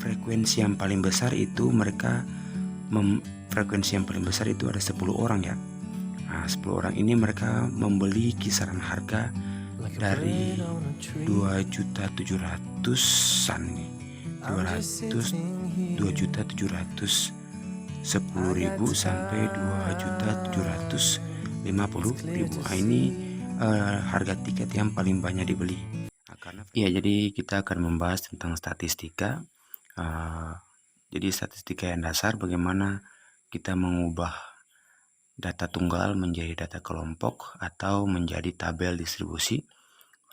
frekuensi yang paling besar itu frekuensi yang paling besar itu ada 10 orang ya. Nah, 10 orang ini mereka membeli kisaran harga dari 2.700.000-an nih. 2.710.000 sampai 2.750.000. Nah, ini harga tiket yang paling banyak dibeli. Ya, jadi kita akan membahas tentang statistika. Jadi statistika yang dasar bagaimana kita mengubah data tunggal menjadi data kelompok atau menjadi tabel distribusi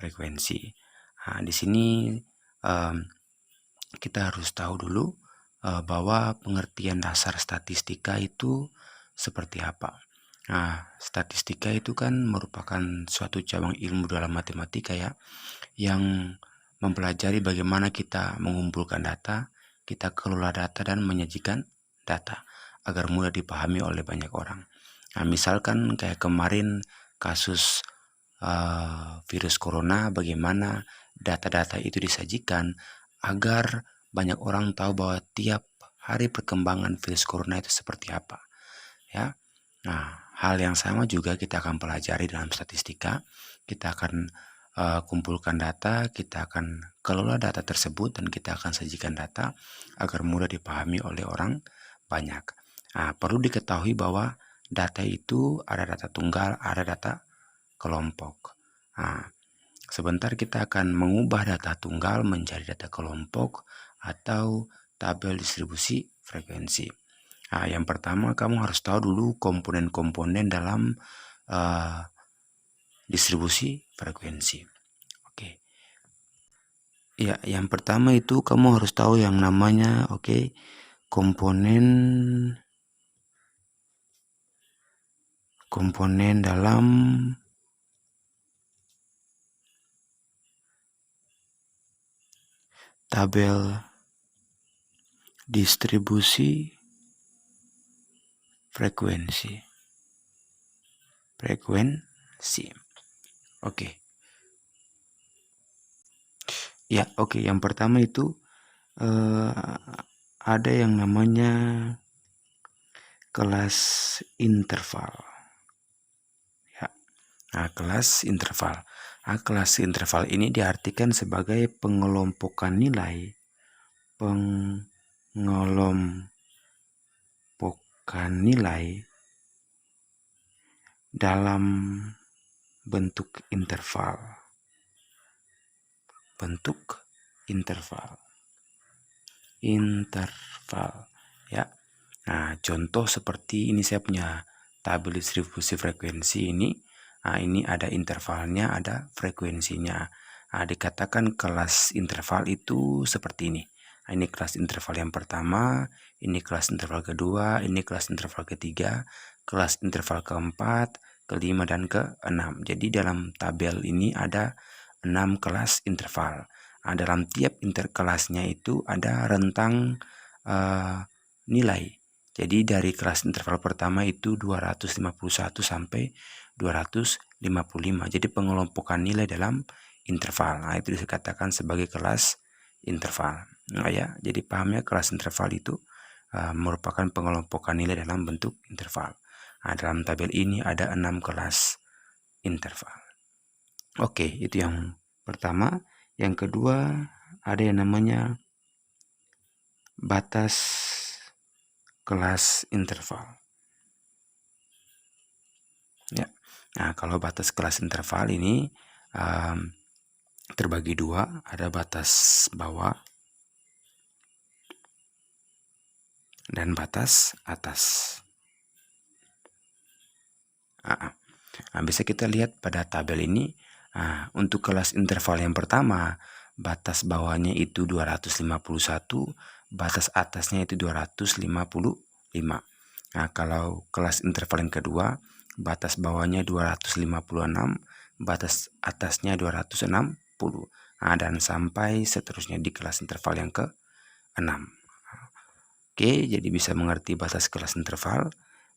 frekuensi. Nah, di sini kita harus tahu dulu bahwa pengertian dasar statistika itu seperti apa. Nah, statistika itu kan merupakan suatu cabang ilmu dalam matematika ya, yang mempelajari bagaimana kita mengumpulkan data, kita kelola data dan menyajikan data agar mudah dipahami oleh banyak orang. Nah, misalkan kayak kemarin kasus virus corona, bagaimana data-data itu disajikan agar banyak orang tahu bahwa tiap hari perkembangan virus corona itu seperti apa ya. Nah, hal yang sama juga kita akan pelajari dalam statistika. Kita akan kumpulkan data, kita akan kelola data tersebut, dan kita akan sajikan data agar mudah dipahami oleh orang banyak. Nah, perlu diketahui bahwa data itu ada data tunggal, ada data kelompok. Nah, sebentar kita akan mengubah data tunggal menjadi data kelompok atau tabel distribusi frekuensi. Nah, yang pertama kamu harus tahu dulu komponen-komponen dalam distribusi frekuensi. Oke. Ya, yang pertama itu kamu harus tahu yang namanya komponen dalam tabel distribusi frekuensi. Oke. Ya, yang pertama itu ada yang namanya kelas interval. Ya. Nah, kelas interval. Nah, kelas interval ini diartikan sebagai pengelompokan nilai dalam bentuk interval. Ya. Nah, contoh seperti ini saya punya tabel distribusi frekuensi ini. Nah, ini ada intervalnya, ada frekuensinya. Nah, dikatakan kelas interval itu seperti ini. Nah, ini kelas interval yang pertama, ini kelas interval kedua, ini kelas interval ketiga, kelas interval keempat, kelima, dan keenam. Jadi dalam tabel ini ada 6 kelas interval. Nah, dalam tiap interkelasnya itu ada rentang nilai. Jadi dari kelas interval pertama itu 251 sampai 255. Jadi pengelompokan nilai dalam interval. Nah, itu dikatakan sebagai kelas interval. Nah, ya, jadi paham ya, kelas interval itu merupakan pengelompokan nilai dalam bentuk interval. Nah, dalam tabel ini ada 6 kelas interval. Oke, itu yang pertama. Yang kedua ada yang namanya batas kelas interval. Ya. Nah, kalau batas kelas interval ini terbagi dua, ada batas bawah dan batas atas. Nah, bisa kita lihat pada tabel ini, untuk kelas interval yang pertama, batas bawahnya itu 251, batas atasnya itu 255. Nah, kalau kelas interval yang kedua, batas bawahnya 256, batas atasnya 260. Nah, dan sampai seterusnya di kelas interval yang ke-6. Oke, jadi bisa mengerti batas kelas interval.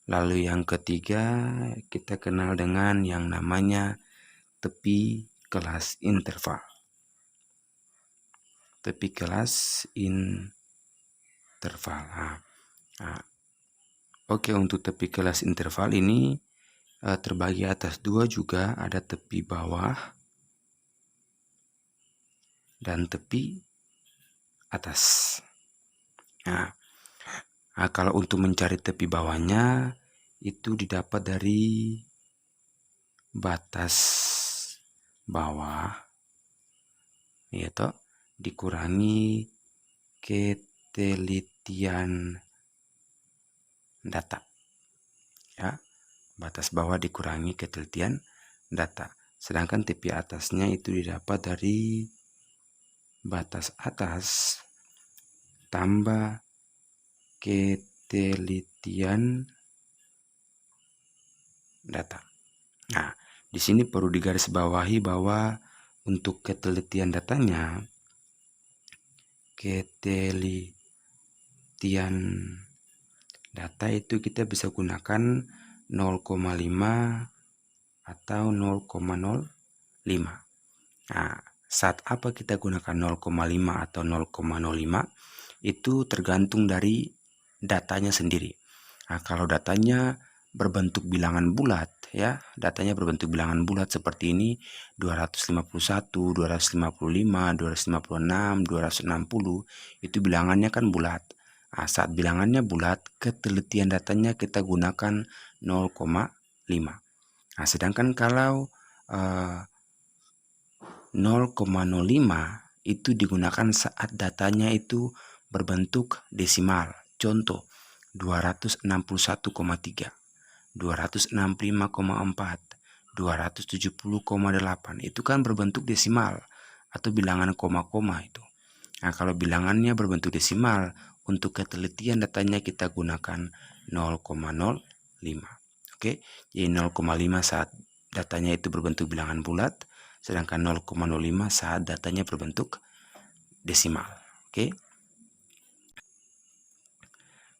Lalu yang ketiga kita kenal dengan yang namanya tepi kelas interval. Tepi kelas interval. interval. Oke, untuk tepi kelas interval ini terbagi atas dua juga, ada tepi bawah dan tepi atas. Kalau untuk mencari tepi bawahnya itu didapat dari batas bawah, yaitu dikurangi ketelitian data. Ya, batas bawah dikurangi ketelitian data. Sedangkan tepi atasnya itu didapat dari batas atas tambah ketelitian data. Nah, di sini perlu digarisbawahi bahwa untuk ketelitian datanya, ketelitian data itu kita bisa gunakan 0,5 atau 0,05. Nah, saat apa kita gunakan 0,5 atau 0,05 itu tergantung dari datanya sendiri. Nah, kalau datanya berbentuk bilangan bulat, ya, datanya berbentuk bilangan bulat seperti ini, 251, 255, 256, 260, itu bilangannya kan bulat. Nah, saat bilangannya bulat, ketelitian datanya kita gunakan 0,5. Nah, sedangkan kalau 0,05 itu digunakan saat datanya itu berbentuk desimal. Contoh, 261,3, 265,4, 270,8. Itu kan berbentuk desimal atau bilangan koma-koma itu. Nah, kalau bilangannya berbentuk desimal, untuk ketelitian datanya kita gunakan 0,05. Oke, jadi 0,5 saat datanya itu berbentuk bilangan bulat, sedangkan 0,05 saat datanya berbentuk desimal. Oke.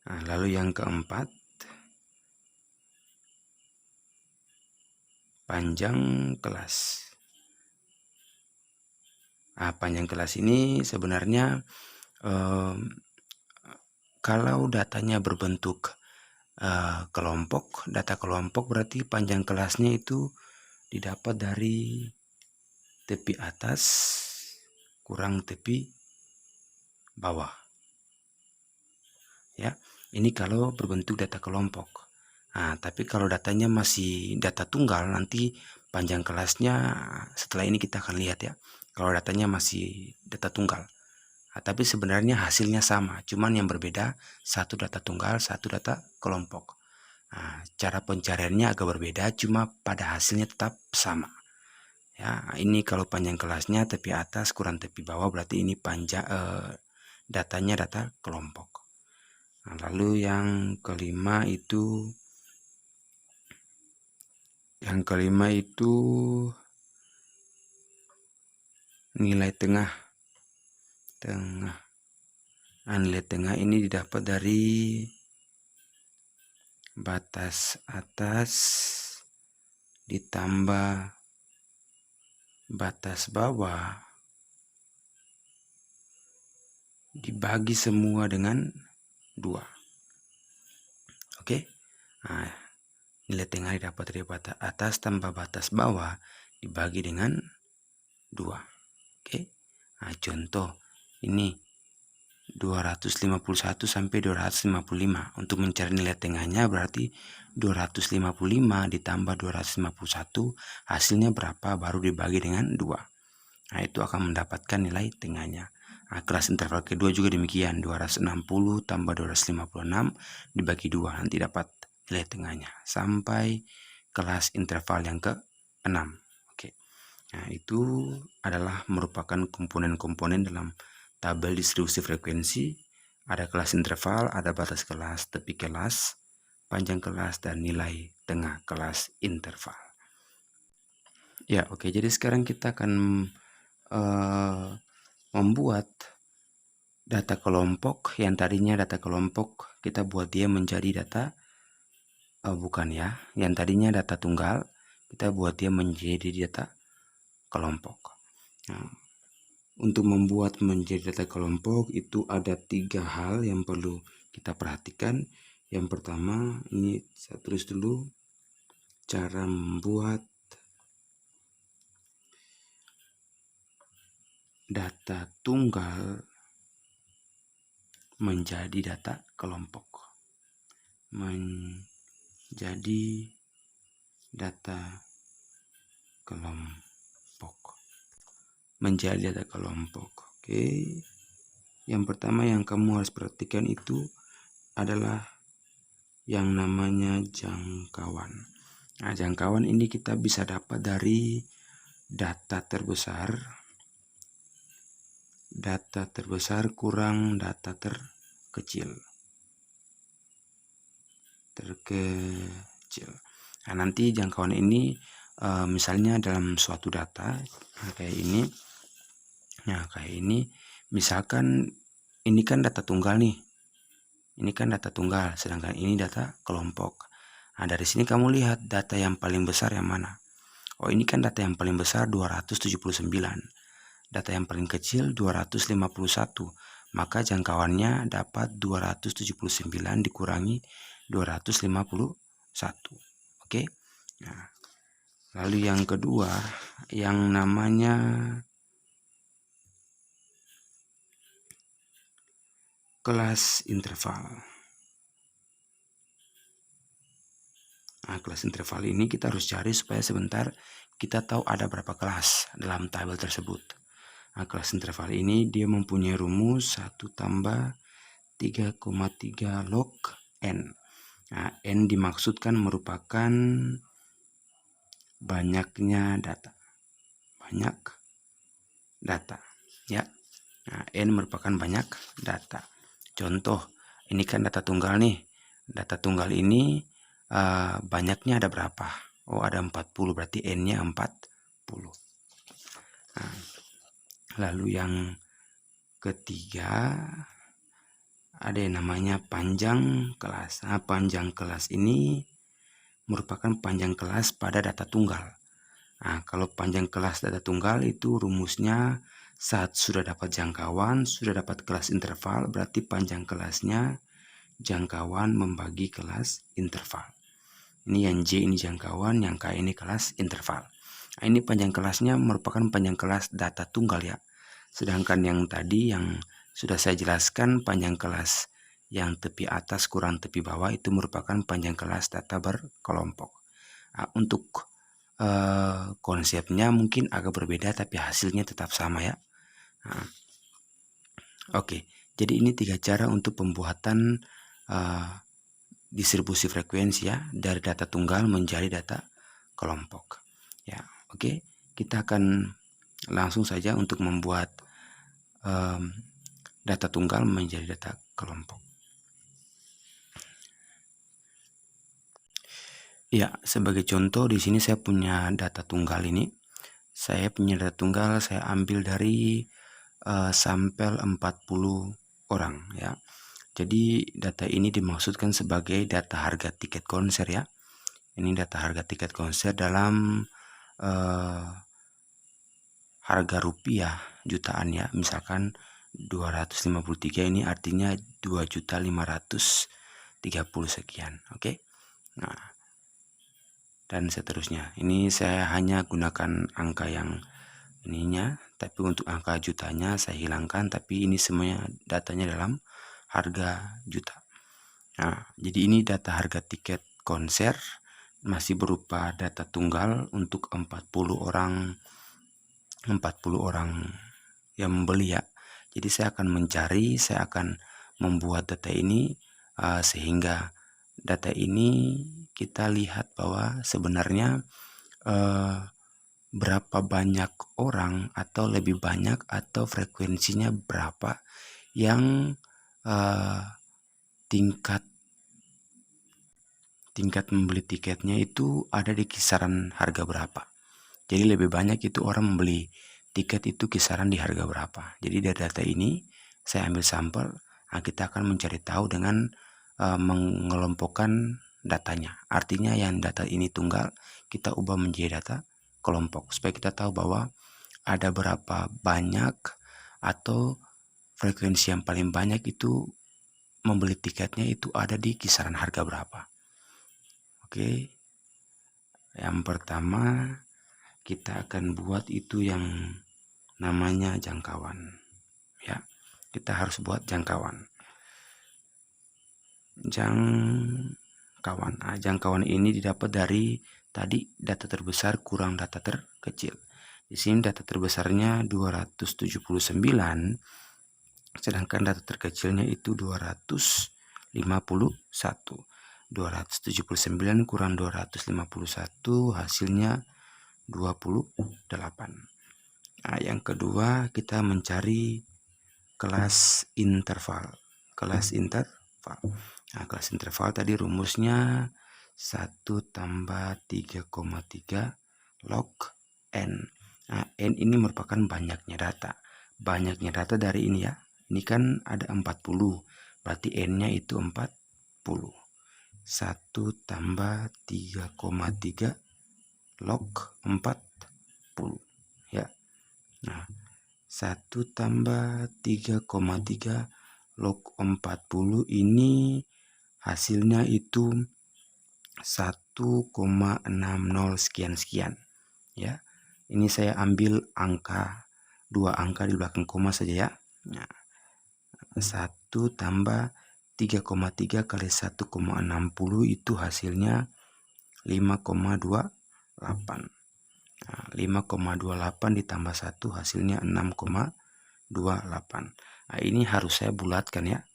Nah, lalu yang keempat, panjang kelas. Panjang kelas ini sebenarnya kalau datanya berbentuk kelompok, data kelompok, berarti panjang kelasnya itu didapat dari tepi atas kurang tepi bawah. Ya, ini kalau berbentuk data kelompok. Tapi kalau datanya masih data tunggal, nanti panjang kelasnya setelah ini kita akan lihat ya. Kalau datanya masih data tunggal, tapi sebenarnya hasilnya sama, cuman yang berbeda satu data tunggal, satu data kelompok. Cara pencariannya agak berbeda, cuma pada hasilnya tetap sama. Ya, ini kalau panjang kelasnya tepi atas kurang tepi bawah, berarti ini panjang datanya data kelompok. Lalu yang kelima itu nilai tengah. Nilai tengah ini didapat dari batas atas ditambah batas bawah dibagi semua dengan 2. Oke. Nilai tengah didapat dari batas atas tambah batas bawah dibagi dengan 2. Oke. Contoh ini 251 sampai 255. Untuk mencari nilai tengahnya berarti 255 ditambah 251 hasilnya berapa, baru dibagi dengan 2. Itu akan mendapatkan nilai tengahnya. Kelas interval kedua juga demikian, 260 tambah 256 dibagi 2, nanti dapat nilai tengahnya sampai kelas interval yang ke-6. Oke. Nah, itu adalah merupakan komponen-komponen dalam tabel distribusi frekuensi. Ada kelas interval, ada batas kelas, tepi kelas, panjang kelas, dan nilai tengah kelas interval. Ya, oke. Jadi sekarang kita akan membuat data kelompok yang tadinya data kelompok, kita buat dia menjadi data yang tadinya data tunggal, kita buat dia menjadi data kelompok. untuk membuat menjadi data kelompok itu ada 3 hal yang perlu kita perhatikan. Yang pertama, ini saya tulis dulu cara membuat data tunggal menjadi data kelompok. Menjadi data kelompok. Menjadi data kelompok. Oke. Yang pertama yang kamu harus perhatikan itu adalah yang namanya jangkauan. Nah, jangkauan ini kita bisa dapat dari data terbesar kurang data terkecil. Nah, nanti jangkauan ini misalnya dalam suatu data kayak ini. Nah, kayak ini misalkan ini kan data tunggal nih. Ini kan data tunggal, sedangkan ini data kelompok. Nah, dari sini kamu lihat data yang paling besar yang mana. Oh, ini kan data yang paling besar 279. Data yang paling kecil 251. Maka jangkauannya dapat 279 dikurangi 251. Oke. Nah, lalu yang kedua yang namanya kelas interval. Nah, kelas interval ini kita harus cari supaya sebentar kita tahu ada berapa kelas dalam tabel tersebut. Nah, kelas interval ini dia mempunyai rumus 1 tambah 3,3 log n. Nah, n dimaksudkan merupakan banyaknya data. Banyak data, ya. Nah, n merupakan banyak data. Contoh, ini kan data tunggal nih. Data tunggal ini banyaknya ada berapa? Oh, ada 40, berarti n-nya 40. Nah, lalu yang ketiga ada yang namanya panjang kelas. Nah, panjang kelas ini merupakan panjang kelas pada data tunggal. Nah, kalau panjang kelas data tunggal itu rumusnya saat sudah dapat jangkauan, sudah dapat kelas interval, berarti panjang kelasnya jangkauan membagi kelas interval. Ini yang J ini jangkauan, yang K ini kelas interval. Nah, ini panjang kelasnya merupakan panjang kelas data tunggal ya. Sedangkan yang tadi yang sudah saya jelaskan panjang kelas yang tepi atas kurang tepi bawah itu merupakan panjang kelas data berkelompok. Nah, untuk konsepnya mungkin agak berbeda tapi hasilnya tetap sama ya. Nah, oke, jadi ini 3 cara untuk pembuatan distribusi frekuensi ya dari data tunggal menjadi data kelompok. Ya, oke, kita akan langsung saja untuk membuat data tunggal menjadi data kelompok. Ya, sebagai contoh di sini saya punya data tunggal ini. Saya punya data tunggal saya ambil dari sampel 40 orang ya. Jadi data ini dimaksudkan sebagai data harga tiket konser ya. Ini data harga tiket konser dalam harga rupiah jutaan ya. Misalkan 253 ini artinya 2.530 sekian. Oke. Nah, dan seterusnya. Ini saya hanya gunakan angka yang ininya, tapi untuk angka jutanya saya hilangkan, tapi ini semuanya datanya dalam harga juta. Nah, jadi ini data harga tiket konser masih berupa data tunggal untuk 40 orang yang membeli ya. Jadi saya akan mencari, saya akan membuat data ini sehingga data ini kita lihat bahwa sebenarnya berapa banyak orang atau lebih banyak atau frekuensinya berapa yang tingkat membeli tiketnya itu ada di kisaran harga berapa. Jadi lebih banyak itu orang membeli tiket itu kisaran di harga berapa. Jadi dari data ini saya ambil sampel. Nah, kita akan mencari tahu dengan mengelompokkan datanya. Artinya yang data ini tunggal kita ubah menjadi data kelompok supaya kita tahu bahwa ada berapa banyak atau frekuensi yang paling banyak itu membeli tiketnya itu ada di kisaran harga berapa. Oke, yang pertama kita akan buat itu yang namanya jangkauan. Ya, kita harus buat jangkauan. Jangkauan ini didapat dari tadi data terbesar kurang data terkecil. Di sini data terbesarnya 279, sedangkan data terkecilnya itu 251. 279 kurang 251 hasilnya 28. Nah, yang kedua kita mencari kelas interval. Nah, kelas interval tadi rumusnya 1 tambah 3,3 log N. Nah, N ini merupakan banyaknya data. Banyaknya data dari ini ya. Ini kan ada 40. Berarti N-nya itu 40. 1 tambah 3,3 log 40. Ya. Nah, 1 tambah 3,3 log 40 ini hasilnya itu 1,60 sekian-sekian. Ya, ini saya ambil angka, 2 angka di belakang koma saja ya. Nah, 1 tambah 3,3 kali 1,60 itu hasilnya 5,28. Nah, 5,28 ditambah 1 hasilnya 6,28. Nah, ini harus saya bulatkan ya.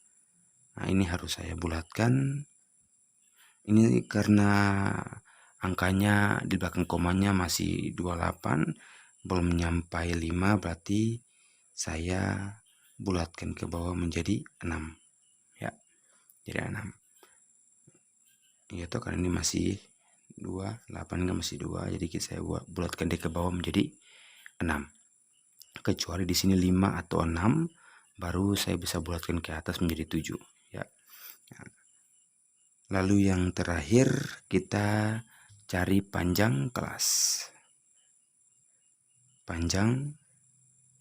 Nah, ini harus saya bulatkan. Ini karena angkanya di belakang komanya masih 28, belum nyampai 5, berarti saya bulatkan ke bawah menjadi 6. Ya, jadi 6. Ya toh, karena ini masih 2, 8 kan masih 2, jadi saya bulatkan dia ke bawah menjadi 6. Kecuali di sini 5 atau 6, baru saya bisa bulatkan ke atas menjadi 7. Ya. Lalu yang terakhir kita cari panjang kelas. Panjang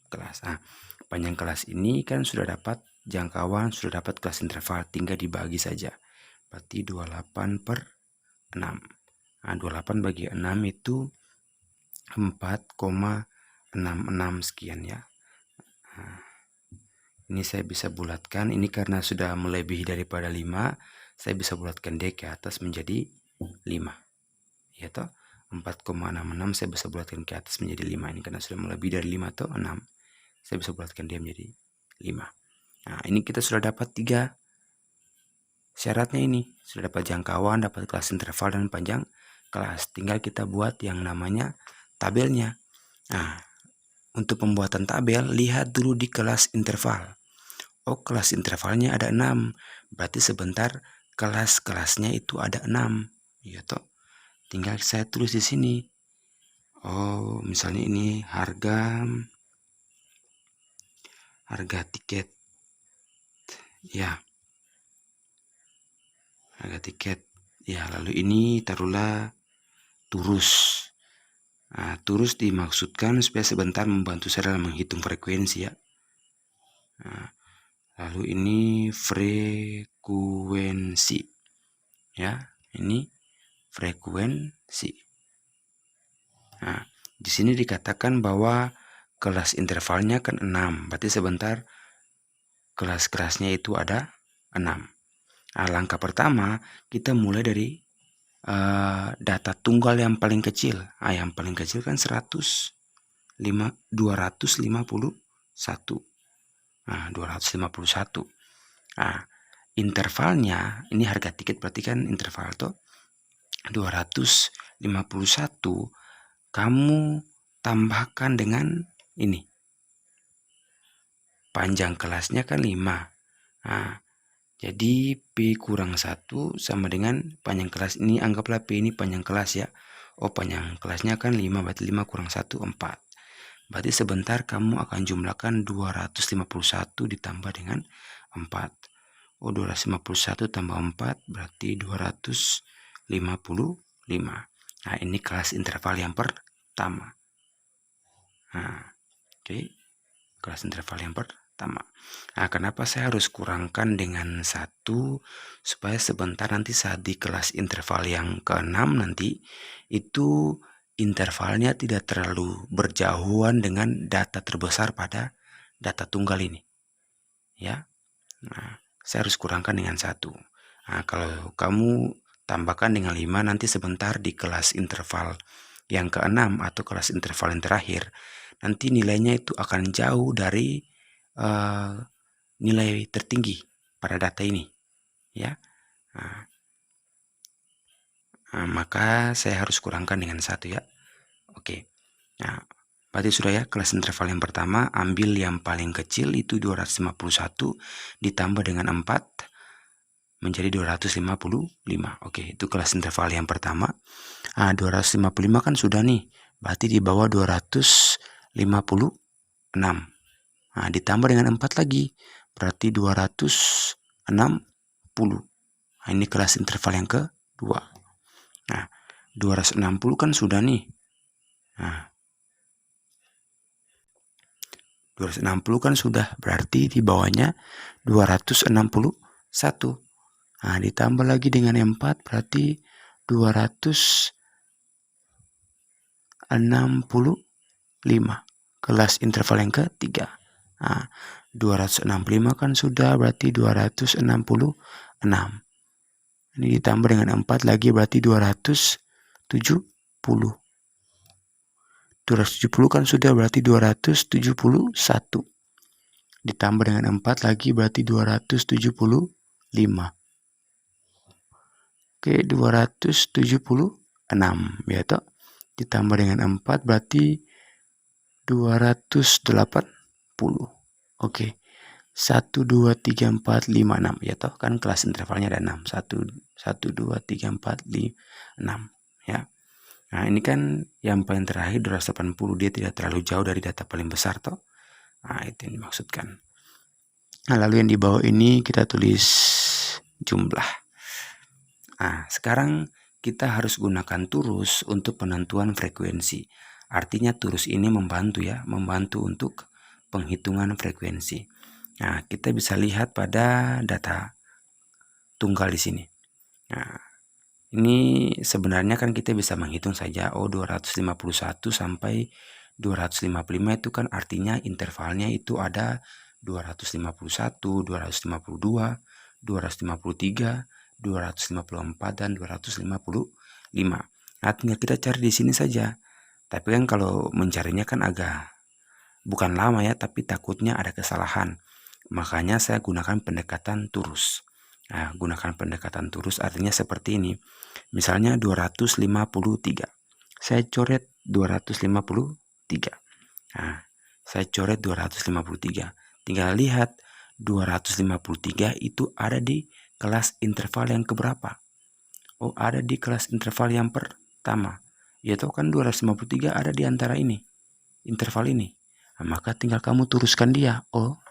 kelas. Nah, panjang kelas ini kan sudah dapat jangkauan, sudah dapat kelas interval, tinggal dibagi saja. Berarti 28 per 6. Nah, 28 bagi 6 itu 4,66 sekian ya. Nah, ini saya bisa bulatkan. Ini karena sudah melebihi daripada 5, saya bisa bulatkan D ke atas menjadi 5. Ya toh, 4,66 saya bisa bulatkan ke atas menjadi 5. Ini karena sudah melebihi dari 5 atau 6. Saya bisa bulatkan dia menjadi 5. Nah, ini kita sudah dapat 3 syaratnya ini. Sudah dapat jangkauan, dapat kelas interval, dan panjang kelas. Tinggal kita buat yang namanya tabelnya. Nah, untuk pembuatan tabel, lihat dulu di kelas interval. Oh, kelas intervalnya ada 6. Berarti sebentar kelas-kelasnya itu ada 6. Ya toh. Tinggal saya tulis di sini. Oh, misalnya ini harga tiket. Ya. Harga tiket. Ya, lalu ini taruhlah turus. Nah, turus dimaksudkan supaya sebentar membantu saya dalam menghitung frekuensi ya. Nah, lalu ini frekuensi. Ya, ini frekuensi. Nah, di sini dikatakan bahwa kelas intervalnya kan 6. Berarti sebentar kelas-kelasnya itu ada 6. Nah, langkah pertama kita mulai dari data tunggal yang paling kecil. Nah, yang paling kecil kan 251. Nah, 251. Nah, intervalnya ini harga tiket berarti kan interval tuh 251 kamu tambahkan dengan ini. Panjang kelasnya kan 5. Nah, jadi P kurang 1 sama dengan panjang kelas ini. Anggaplah P ini panjang kelas ya. Oh, panjang kelasnya kan 5, berarti 5 kurang 1, 4. Berarti sebentar kamu akan jumlahkan 251 ditambah dengan 4. Oh, 251 tambah 4 berarti 255. Nah, ini kelas interval yang pertama. Nah, oke. kelas interval yang pertama. Nah, kenapa saya harus kurangkan dengan 1? Supaya sebentar nanti saat di kelas interval yang ke-6 nanti, itu intervalnya tidak terlalu berjauhan dengan data terbesar pada data tunggal ini. Ya, nah, saya harus kurangkan dengan 1. Nah, kalau kamu tambahkan dengan 5, nanti sebentar di kelas interval yang ke-6 atau kelas interval yang terakhir, nanti nilainya itu akan jauh dari nilai tertinggi pada data ini, ya. Maka saya harus kurangkan dengan 1, ya. Oke. Nah, berarti sudah ya, kelas interval yang pertama, ambil yang paling kecil itu 251 ditambah dengan 4 menjadi 255. Oke, itu kelas interval yang pertama. 255 kan sudah nih, berarti di bawah 256. Ditambah dengan 4 lagi, berarti 260. Ini kelas interval yang kedua. 260 kan sudah nih. 260 kan sudah, berarti di bawahnya 261. Ditambah lagi dengan 4, berarti 265. Kelas interval yang ketiga. 265 kan sudah, berarti 266. Ini ditambah dengan 4 lagi, berarti 270. 270 kan sudah, berarti 271. Ditambah dengan 4 lagi, berarti 275. Oke, 276, ya toh. Ditambah dengan 4 berarti 280. Oke. 1, 2, 3, 4, 5, 6, ya toh, kan kelas intervalnya ada 6. 1, 2, 3, 4, 5, 6, ya. Nah, ini kan yang paling terakhir 280, dia tidak terlalu jauh dari data paling besar toh. Itu yang dimaksudkan. Lalu yang di bawah ini kita tulis jumlah. Sekarang kita harus gunakan turus untuk penentuan frekuensi. Artinya turus ini membantu ya, membantu untuk penghitungan frekuensi. Kita bisa lihat pada data tunggal di sini. Ini sebenarnya kan kita bisa menghitung saja, 251 sampai 255 itu kan artinya intervalnya itu ada 251, 252, 253, 254 dan 255. Tinggal kita cari di sini saja. Tapi kan kalau mencarinya kan agak bukan lama ya, tapi takutnya ada kesalahan. Makanya saya gunakan pendekatan turus. Gunakan pendekatan turus artinya seperti ini. Misalnya 253. Saya coret 253. Saya coret 253. Tinggal lihat 253 itu ada di kelas interval yang keberapa? Ada di kelas interval yang pertama. Yaitu kan 253 ada di antara ini, interval ini. Maka tinggal kamu turuskan dia, 1.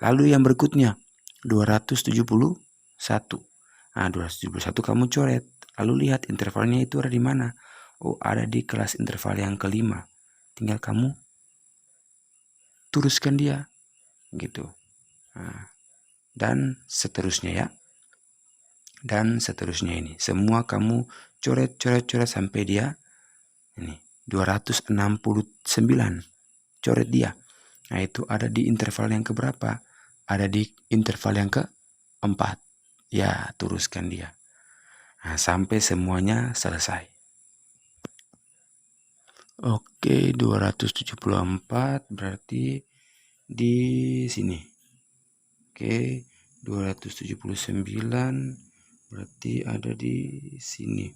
Lalu yang berikutnya 271. 271 kamu coret. Lalu lihat intervalnya itu ada di mana? Ada di kelas interval yang kelima. Tinggal kamu turuskan dia, gitu. Dan seterusnya ya. Dan seterusnya ini. Semua kamu coret sampai dia ini 269. Coret dia. Itu ada di interval yang keberapa? Ada di interval yang keempat. Ya, teruskan dia. Sampai semuanya selesai. Oke, 274 berarti di sini. Oke, 279 berarti ada di sini.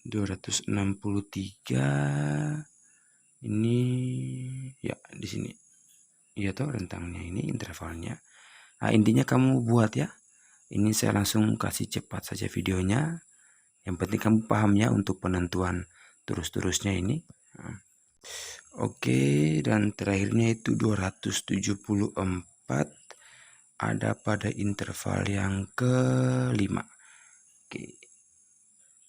263 ini ya di sini. Iya toh, rentangnya ini intervalnya. Intinya kamu buat ya. Ini saya langsung kasih cepat saja videonya. Yang penting kamu paham ya untuk penentuan turus-turusnya ini. Oke, dan terakhirnya itu 274 ada pada interval yang kelima. Oke.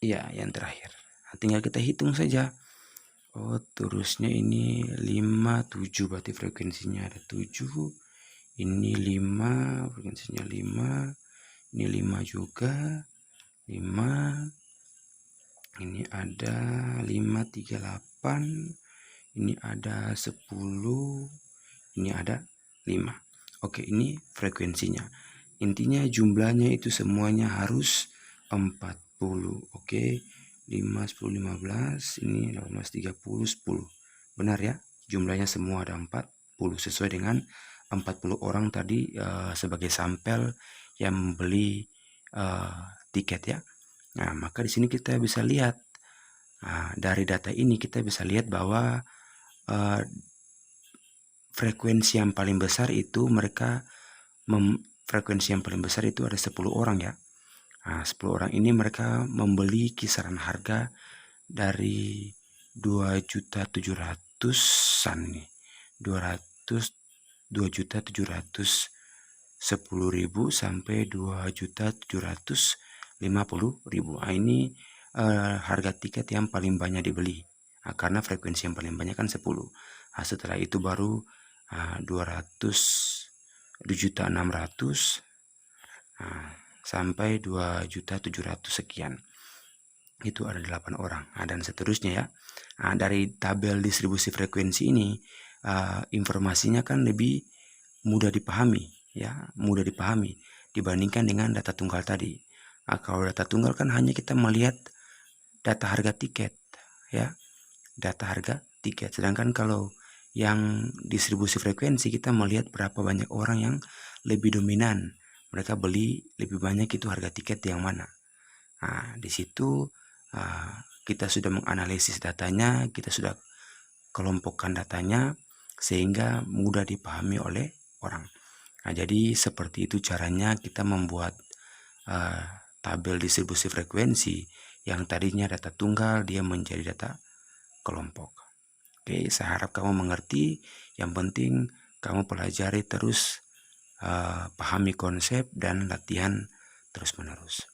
Iya, yang terakhir. Tinggal kita hitung saja. Oh, terusnya ini 5, 7, berarti frekuensinya ada 7. Ini 5, frekuensinya 5. Ini 5 juga. 5. Ini ada 538. Ini ada 10. Ini ada 5. Oke, ini frekuensinya. Intinya jumlahnya itu semuanya harus 40. Oke, 5, 10, 15. Ini 18, 30, 10. Benar ya? Jumlahnya semua ada 40. Sesuai dengan 40 orang tadi sebagai sampel yang membeli tiket ya. Nah, maka di sini kita bisa lihat. Dari data ini kita bisa lihat bahwa frekuensi yang paling besar itu frekuensi yang paling besar itu ada 10 orang ya. 10 orang ini mereka membeli kisaran harga dari 2.700.000-an nih. 2.710.000 sampai 2.750.000. Ini harga tiket yang paling banyak dibeli. Karena frekuensi yang paling banyak kan 10. Setelah itu baru 2.600.000 sampai 2.700.000 sekian. Itu ada 8 orang. Dan seterusnya ya. Dari tabel distribusi frekuensi ini informasinya kan lebih mudah dipahami ya, mudah dipahami dibandingkan dengan data tunggal tadi. Kalau data tunggal kan hanya kita melihat data harga tiket ya, data harga tiket. Sedangkan kalau yang distribusi frekuensi kita melihat berapa banyak orang yang lebih dominan, mereka beli lebih banyak itu harga tiket yang mana. Di situ kita sudah menganalisis datanya, kita sudah kelompokkan datanya sehingga mudah dipahami oleh orang. Jadi seperti itu caranya kita membuat tabel distribusi frekuensi yang tadinya data tunggal dia menjadi data kelompok. Oke, saya harap kamu mengerti. Yang penting kamu pelajari terus, pahami konsep dan latihan terus-menerus.